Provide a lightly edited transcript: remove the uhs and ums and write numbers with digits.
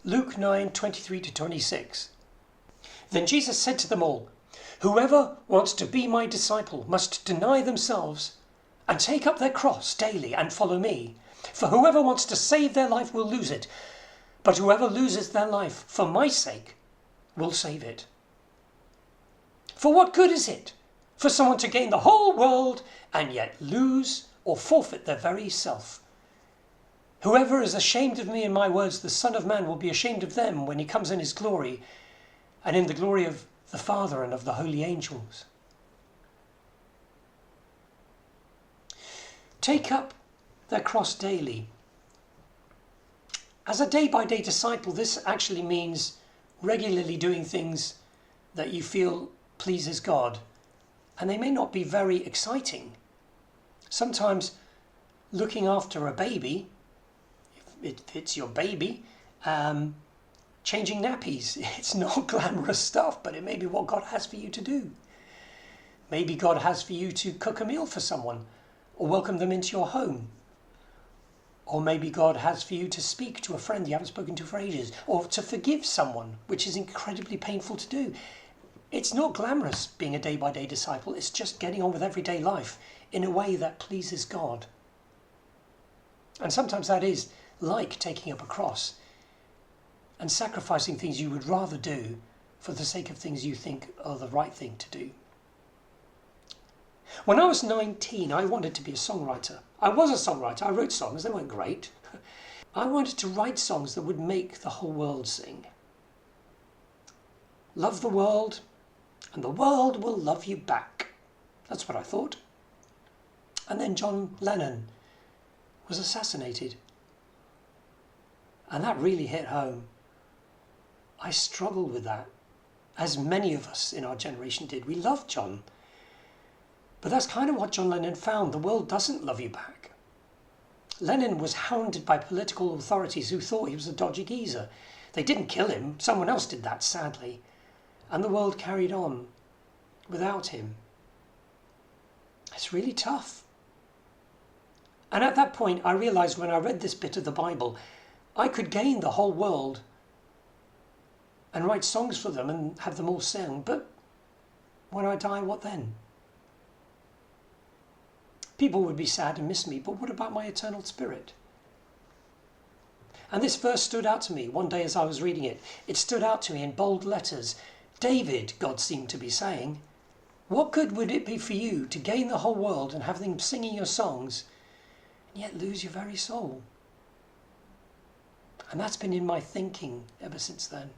Luke 9:23-26. Then Jesus said to them all, "Whoever wants to be my disciple must deny themselves and take up their cross daily and follow me. For whoever wants to save their life will lose it, but whoever loses their life for my sake will save it. For what good is it for someone to gain the whole world and yet lose or forfeit their very self? Whoever is ashamed of me and my words, the Son of Man will be ashamed of them when he comes in his glory and in the glory of the Father and of the holy angels." Take up their cross daily. As a day-by-day disciple, this actually means regularly doing things that you feel pleases God, and they may not be very exciting. Sometimes looking after a baby, if it's your baby, changing nappies, it's not glamorous stuff, but it may be what God has for you to do. Maybe God has for you to cook a meal for someone or welcome them into your home. Or maybe God has for you to speak to a friend you haven't spoken to for ages, or to forgive someone, which is incredibly painful to do. It's not glamorous being a day-by-day disciple. It's just getting on with everyday life in a way that pleases God. And sometimes that is like taking up a cross and sacrificing things you would rather do for the sake of things you think are the right thing to do. When I was 19, I wanted to be a songwriter. I was a songwriter. I wrote songs. They weren't great. I wanted to write songs that would make the whole world sing. Love the world, and the world will love you back. That's what I thought. And then John Lennon was assassinated. And that really hit home. I struggled with that, as many of us in our generation did. We loved John. But that's kind of what John Lennon found. The world doesn't love you back. Lennon was hounded by political authorities who thought he was a dodgy geezer. They didn't kill him. Someone else did that, sadly. And the world carried on without him. It's really tough. And at that point, I realized when I read this bit of the Bible, I could gain the whole world and write songs for them and have them all sing. But when I die, what then? People would be sad and miss me, but what about my eternal spirit? And this verse stood out to me one day as I was reading it. It stood out to me in bold letters. David, God seemed to be saying, what good would it be for you to gain the whole world and have them singing your songs, and yet lose your very soul? And that's been in my thinking ever since then.